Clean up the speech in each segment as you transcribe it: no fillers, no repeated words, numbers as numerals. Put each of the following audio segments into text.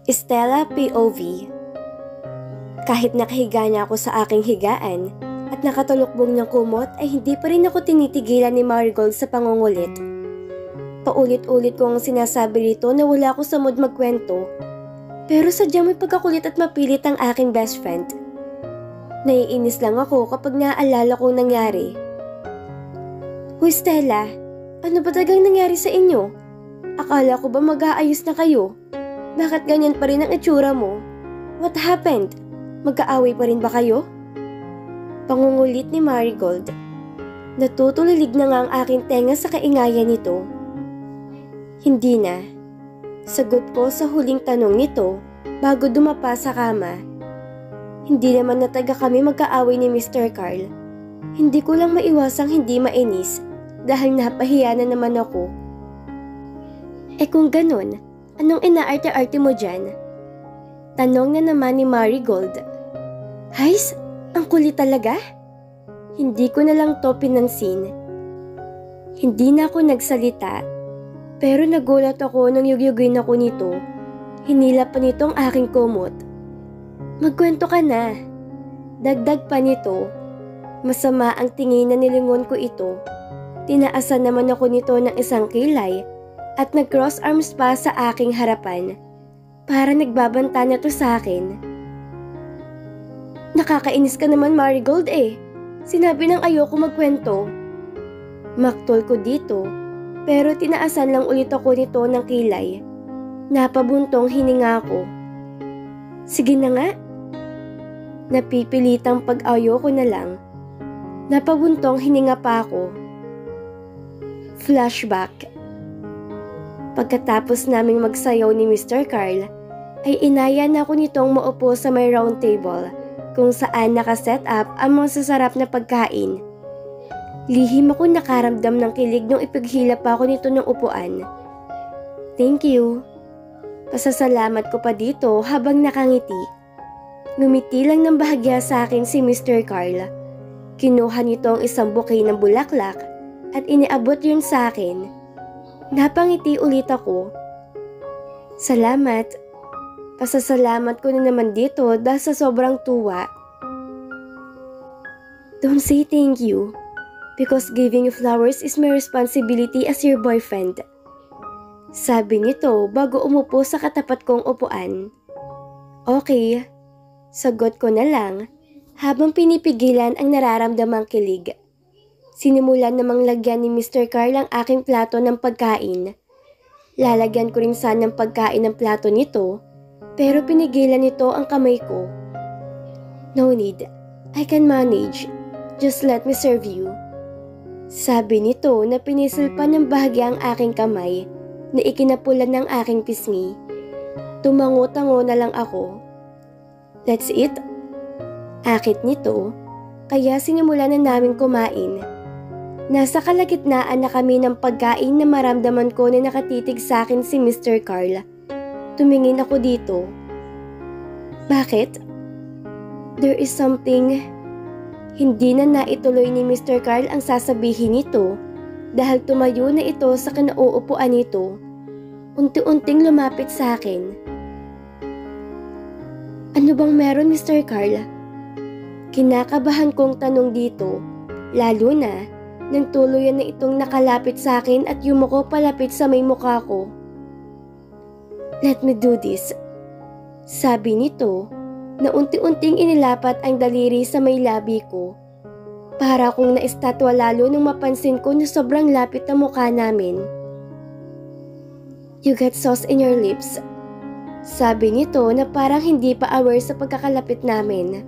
Stella POV. Kahit nakahiga na ako sa aking higaan at nakatulukbong ng kumot ay hindi pa rin ako tinitigilan ni Marigold sa pangungulit. Paulit-ulit kong sinasabi rito na wala ako sa mood magkwento, pero sadyang may pagkakulit at mapilit ang aking best friend. Naiinis lang ako kapag naaalala kong nangyari. Hoy Stella, ano ba talagang nangyari sa inyo? Akala ko ba mag-aayos na kayo? Bakit ganyan pa rin ang itsura mo? What happened? Magkaaway pa rin ba kayo? Pangungulit ni Marigold. Natutulilig na nga ang aking tenga sa kaingayan nito. Hindi na. Sagot ko sa huling tanong nito bago dumapa sa kama. Hindi naman na taga kami magkaaway ni Mr. Carl. Hindi ko lang maiwasang hindi mainis dahil napahiya na naman ako. Kung ganun, anong inaarte-arte mo dyan? Tanong na naman ni Marigold. Hays, ang kulit talaga? Hindi ko na lang to pinansin. Hindi na ako nagsalita, pero nagulat ako nang yugyugin ako nito. Hinila pa nito ang aking kumot. Magkwento ka na. Dagdag pa nito. Masama ang tingin na nilingon ko ito. Tinaasan naman ako nito ng isang kilay at nag-cross arms pa sa aking harapan. Para nagbabanta na to sa akin. Nakakainis ka naman Marigold eh. Sinabi ng ayoko magkwento. Maktol ko dito, pero tinaasan lang ulit ako nito ng kilay. Napabuntong hininga ko. Sige na nga. Napipilitang pag-ayoko na lang. Napabuntong hininga pa ako. Flashback. Pagkatapos naming magsayaw ni Mr. Carl, ay inaya na ako nitong maupo sa may round table kung saan nakaset up ang mga sasarap na pagkain. Lihim ako nakaramdam ng kilig nung ipaghila pa ako nito ng upuan. Thank you. Pasasalamat ko pa dito habang nakangiti. Ngumiti lang ng bahagya sa akin si Mr. Carl. Kinuha nito ang isang bouquet ng bulaklak at iniabot yun sa akin. Napangiti ulit ako. Salamat. Pasasalamat ko na naman dito dahil sa sobrang tuwa. Don't say thank you, because giving you flowers is my responsibility as your boyfriend. Sabi nito bago umupo sa katapat kong upuan. Okay, sagot ko na lang habang pinipigilan ang nararamdamang kilig. Sinimulan namang lagyan ni Mr. Carl ang aking plato ng pagkain. Lalagyan ko rin sana ng pagkain ng plato nito, pero pinigilan nito ang kamay ko. No need, I can manage. Just let me serve you. Sabi nito na pinisil pa ng bahagya ang aking kamay na ikinapulan ng aking pisngi. Tumango-tango na lang ako. That's it. Akit nito, kaya sinimulan na namin kumain. Nasa kalagitnaan na kami ng pagkain na maramdaman ko na nakatitig sa akin si Mr. Carl. Tumingin ako dito. Bakit? There is something. Hindi na naituloy ni Mr. Carl ang sasabihin nito dahil tumayo na ito sa kinauupuan nito. Unti-unting lumapit sa akin. Ano bang meron Mr. Carl? Kinakabahan kong tanong dito, lalo na nang tuluyan na itong nakalapit sa akin at yumuko palapit sa may mukha ko. Let me do this. Sabi nito na unti-unting inilapat ang daliri sa may labi ko. Para kong naistatwa lalo nung mapansin ko na sobrang lapit na mukha namin. You got sauce in your lips. Sabi nito na parang hindi pa aware sa pagkakalapit namin.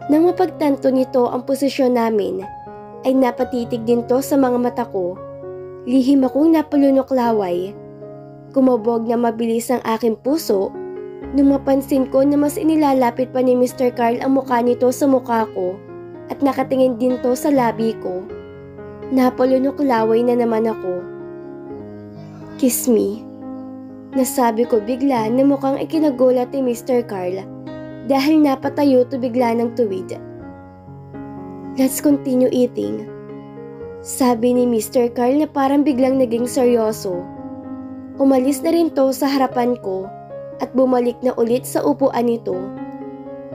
Nang mapagtanto nito ang posisyon namin, ay napatitig din to sa mga mata ko. Lihim akong napalunok laway. Kumabog na mabilis ang aking puso nung mapansin ko na mas inilalapit pa ni Mr. Carl ang mukha nito sa mukha ko at nakatingin din to sa labi ko. Napalunok laway na naman ako. Kiss me. Nasabi ko bigla na mukhang ikinagulat ni Mr. Carl dahil napatayo to bigla ng tuwid. Let's continue eating. Sabi ni Mr. Carl na parang biglang naging seryoso. Umalis na rin to sa harapan ko at bumalik na ulit sa upuan nito.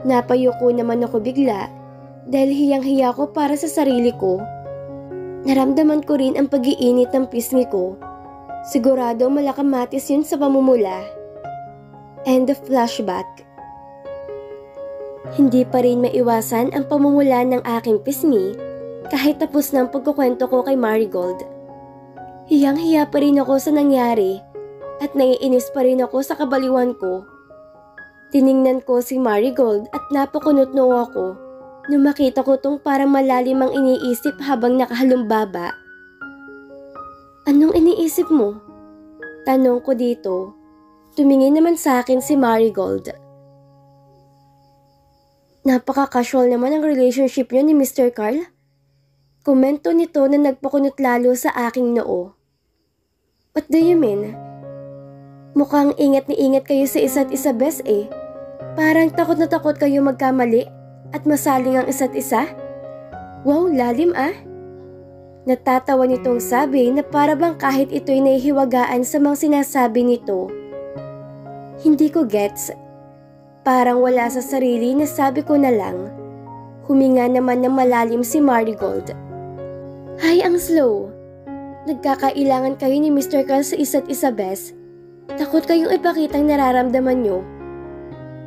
Napayuko naman ako bigla dahil hiyang-hiya ko para sa sarili ko. Naramdaman ko rin ang pag-iinit ng pisngi ko. Sigurado malakamatis yun sa pamumula. End of flashback. Hindi pa rin maiwasan ang pamumula ng aking pisngi kahit tapos ng pagkukwento ko kay Marigold. Hiyang-hiya pa rin ako sa nangyari at naiinis pa rin ako sa kabaliwan ko. Tiningnan ko si Marigold at napakunot-noo ako nung makita ko tong parang malalim ang iniisip habang nakahalumbaba. Anong iniisip mo? Tanong ko dito. Tumingin naman sa akin si Marigold. Napaka-casual naman ang relationship niyo ni Mr. Carl. Komento nito na nagpakunot lalo sa aking noo. What do you mean? Mukhang ingat ni ingat kayo sa isa't isa, bes eh. Parang takot na takot kayo magkamali at masaling ang isa't isa. Wow, lalim ah. Natatawa nitong sabi na para bang kahit ito'y nahihiwagaan sa mga sinasabi nito. Hindi ko gets. Parang wala sa sarili na sabi ko na lang. Huminga naman ng malalim si Marigold. Hay, ang slow. Nagkakailangan kayo ni Mr. Carl sa isa't isa, bes. Takot kayong ipakitang nararamdaman nyo.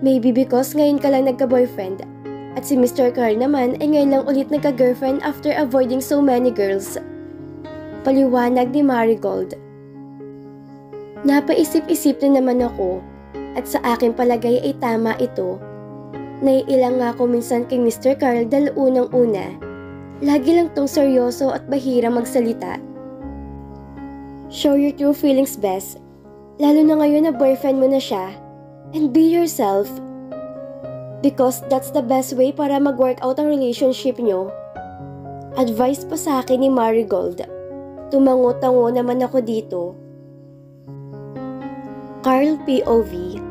Maybe because ngayon ka lang nagka-boyfriend. At si Mr. Carl naman ay ngayon lang ulit nagka-girlfriend after avoiding so many girls. Paliwanag ni Marigold. Napaisip-isip na naman ako at sa aking palagay ay tama ito. Naiilang nga ako minsan kay Mr. Carl dahil unang-una. Lagi lang tong seryoso at bahira magsalita. Show your true feelings, best. Lalo na ngayon na boyfriend mo na siya. And be yourself. Because that's the best way para mag-work out ang relationship nyo. Advice pa sa akin ni Marigold. Tumango-tango naman ako dito. Carl POV.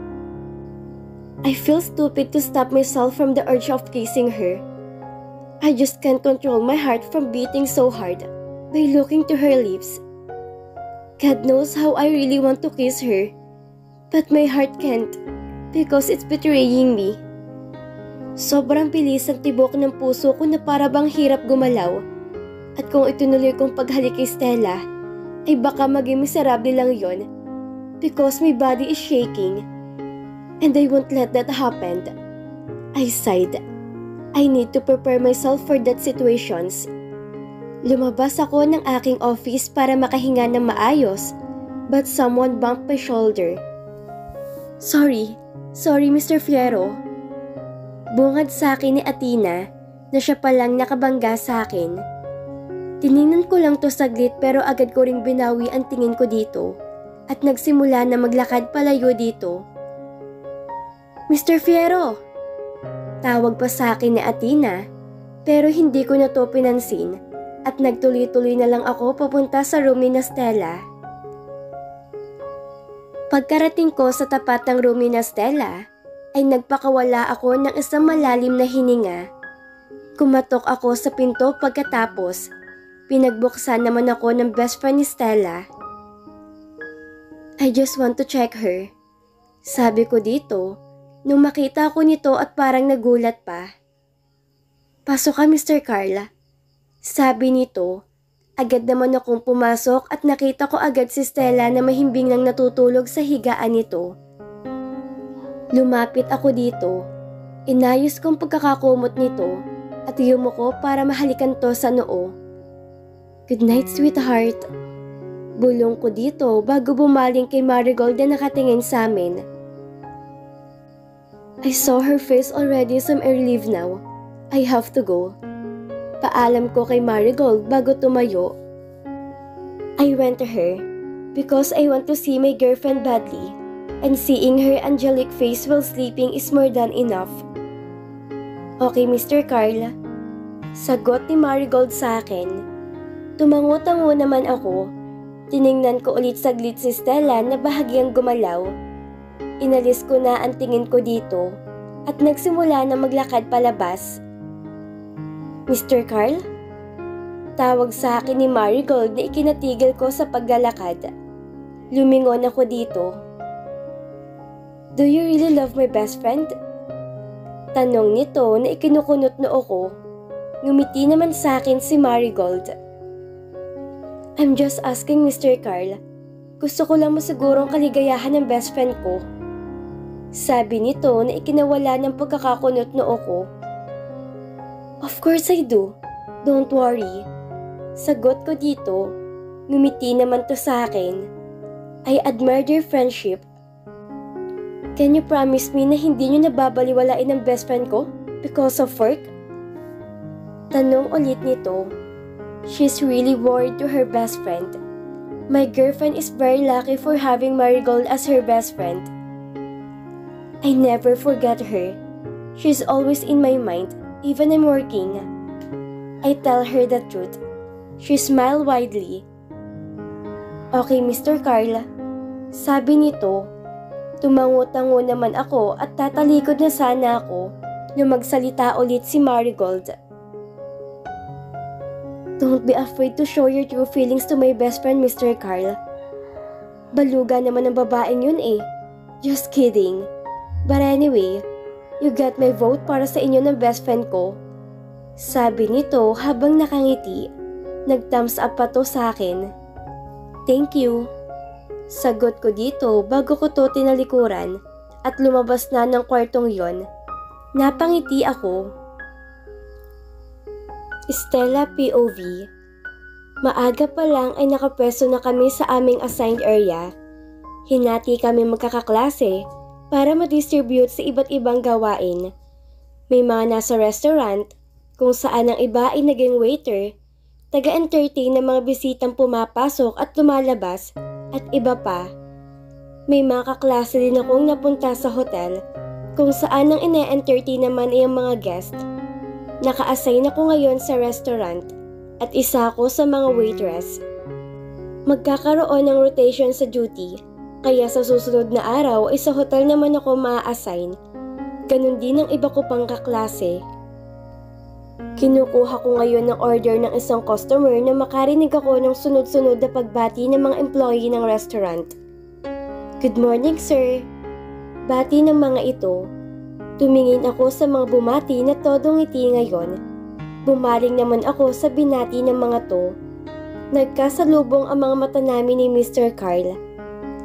I feel stupid to stop myself from the urge of kissing her. I just can't control my heart from beating so hard by looking to her lips. God knows how I really want to kiss her, but my heart can't because it's betraying me. Sobrang bilis ang tibok ng puso ko na para bang hirap gumalaw. At kung itunuloy kong paghalik kay Stella, ay baka maging miserable lang yon because my body is shaking. And I won't let that happen. I sighed. I need to prepare myself for that situations. Lumabas ako ng aking office para makahinga ng maayos, but someone bumped my shoulder. Sorry Mr. Fierro. Bungad sa akin ni Athena na siya palang nakabangga sa akin. Tiningnan ko lang to saglit pero agad ko ring binawi ang tingin ko dito at nagsimula na maglakad palayo dito. Mr. Fierro! Tawag pa sa akin ni Athena pero hindi ko na to pinansin at nagtuloy-tuloy na lang ako papunta sa room ni Stella. Pagkarating ko sa tapat ng room ni Stella, ay nagpakawala ako ng isang malalim na hininga. Kumatok ako sa pinto pagkatapos, pinagbuksan naman ako ng best friend ni Stella. I just want to check her. Sabi ko dito, nung makita ko nito at parang nagulat pa. Pasok ka, Mr. Carl. Sabi nito, agad naman akong pumasok at nakita ko agad si Stella na mahimbing nang natutulog sa higaan nito. Lumapit ako dito, inayos kong pagkakakumot nito at yumuko para mahalikan to sa noo. Good night, sweetheart. Bulong ko dito bago bumaling kay Marigold na nakatingin sa amin. I saw her face already so I'm relieved now. I have to go. Paalam ko kay Marigold bago tumayo. I went to her because I want to see my girlfriend badly. And seeing her angelic face while sleeping is more than enough. Okay, Mr. Carl. Sagot ni Marigold sa akin. Tumango-tango naman ako. Tiningnan ko ulit saglit si Stella na bahagyang gumalaw. Inalis ko na ang tingin ko dito at nagsimula na maglakad palabas. Mr. Carl? Tawag sa akin ni Marigold na ikinatigil ko sa paglalakad. Lumingon ako dito. Do you really love my best friend? Tanong nito na ikinukunot noo ko. Ngumiti naman sa akin si Marigold. I'm just asking, Mr. Carl. Gusto ko lang masigurong kaligayahan ng best friend ko. Sabi nito na ikinawala ng pagkakakunot noo ko. Of course I do. Don't worry. Sagot ko dito. Ngumiti naman to sa akin. I admire your friendship. Can you promise me na hindi niyo nababaliwalain ang best friend ko because of work? Tanong ulit nito. She's really worried to her best friend. My girlfriend is very lucky for having Marigold as her best friend. I never forget her. She's always in my mind, even I'm working. I tell her the truth. She smiled widely. Okay, Mr. Carl. Sabi nito. Tumango-tango naman ako at tatalikod na sana ako nung magsalita ulit si Marigold. Don't be afraid to show your true feelings to my best friend, Mr. Carl. Baluga naman ang babaeng yun eh. Just kidding. But anyway, you got my vote para sa inyo ng best friend ko. Sabi nito habang nakangiti. Nag-thumbs up pa to sa akin. Thank you. Sagot ko dito bago ko to tinalikuran at lumabas na ng kwartong yon. Napangiti ako. Stella POV. Maaga pa lang ay nakapwesto na kami sa aming assigned area. Hinati kami magkakaklase para ma-distribute sa iba't ibang gawain. May mga nasa restaurant kung saan ang iba ay naging waiter, taga-entertain ng mga bisitang pumapasok at lumalabas, at iba pa. May mga kaklase din akong napunta sa hotel kung saan ang ine-entertain naman ay ang mga guest. Naka-assign ako ngayon sa restaurant at isa ako sa mga waitress. Magkakaroon ng rotation sa duty kaya sa susunod na araw ay sa hotel naman ako maa-assign. Ganun din ang iba ko pang kaklase. Kinukuha ko ngayon ng order ng isang customer na makarinig ako ng sunod-sunod na pagbati ng mga employee ng restaurant. Good morning, sir. Bati ng mga ito. Tumingin ako sa mga bumati na todong ngiti ngayon. Bumaling naman ako sa binati ng mga to. Nagkasalubong ang mga mata namin ni Mr. Carl.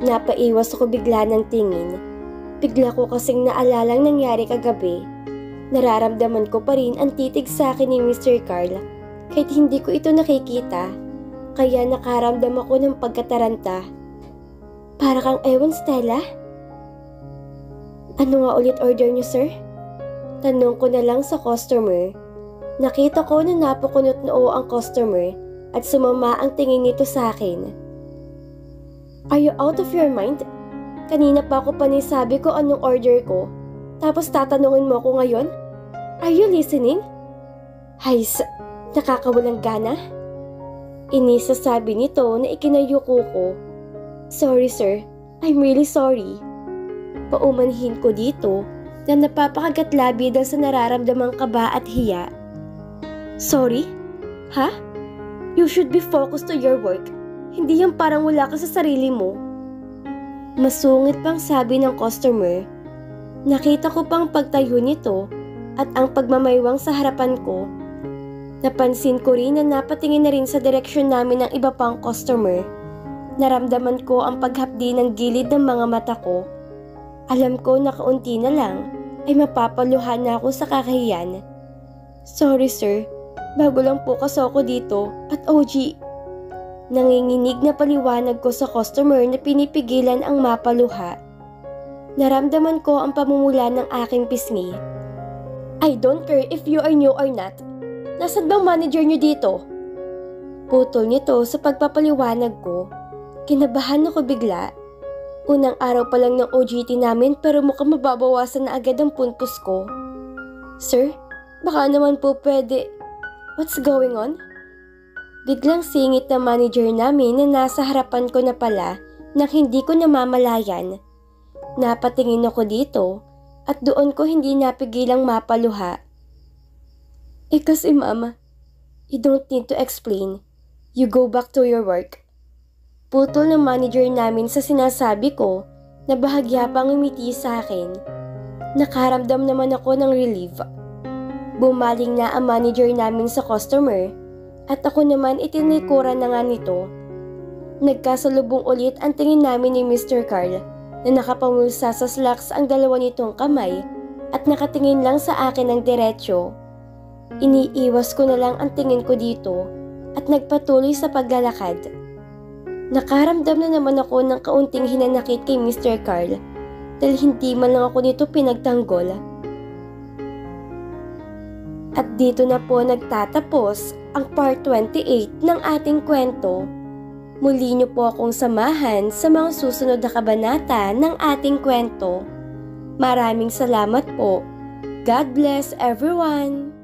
Napaiwas ako bigla ng tingin. Bigla ko kasing naalalang nangyari kagabi. Nararamdaman ko pa rin ang titig sa akin ni Mr. Carl kahit hindi ko ito nakikita. Kaya nakaramdam ako ng pagkataranta. Para kang ewan, Stella? Ano nga ulit order niyo, sir? Tanong ko na lang sa customer. Nakita ko na napakunot noo ang customer at sumama ang tingin nito sa akin. Are you out of your mind? Kanina pa ako panisabi ko anong order ko. Tapos tatanungin mo ako ngayon? Are you listening? Hays, nakakawalang gana? Inisasabi nito na ikinayuko ko. Sorry sir, I'm really sorry. Paumanhin ko dito na napapakagat labi dahil sa nararamdamang kaba at hiya. Sorry? Ha? You should be focused to your work. Hindi yung parang wala ka sa sarili mo. Masungit pang sabi ng customer. Nakita ko pang pagtayo nito at ang pagmamaywang sa harapan ko. Napansin ko rin na napatingin na rin sa direksyon namin ng iba pang customer. Naramdaman ko ang paghapdi ng gilid ng mga mata ko. Alam ko na kaunti na lang ay mapapaluhan na ako sa kakahiyan. Sorry sir, bago lang po kasi ako dito at OG. Nanginginig na paliwanag ko sa customer na pinipigilan ang mapaluha. Naramdaman ko ang pamumula ng aking pisngi. I don't care if you are new or not. Nasaan bang manager niyo dito? Putol nito sa pagpapaliwanag ko. Kinabahan ako bigla. Unang araw pa lang ng OJT namin pero mukhang mababawasan na agad ang puntos ko. Sir, baka naman po pwede. What's going on? Biglang singit na manager namin na nasa harapan ko na pala nang hindi ko namamalayan. Napatingin ako dito at doon ko hindi napigilang mapaluha. Kasi mama, you don't need to explain. You go back to your work. Putol ng manager namin sa sinasabi ko na bahagya pang umiti sa akin. Nakaramdam naman ako ng relief. Bumaling na ang manager namin sa customer at ako naman itinikuran na nga nito. Nagkasalubong ulit ang tingin namin ni Mr. Carl na nakapamulsa sa slacks ang dalawa nitong kamay at nakatingin lang sa akin ng diretsyo. Iniiwas ko na lang ang tingin ko dito at nagpatuloy sa paglalakad. Nakaramdam na naman ako ng kaunting hinanakit kay Mr. Carl dahil hindi man lang ako nito pinagtanggol. At dito na po nagtatapos ang part 28 ng ating kwento. Muli niyo po akong samahan sa mga susunod na kabanata ng ating kwento. Maraming salamat po. God bless everyone!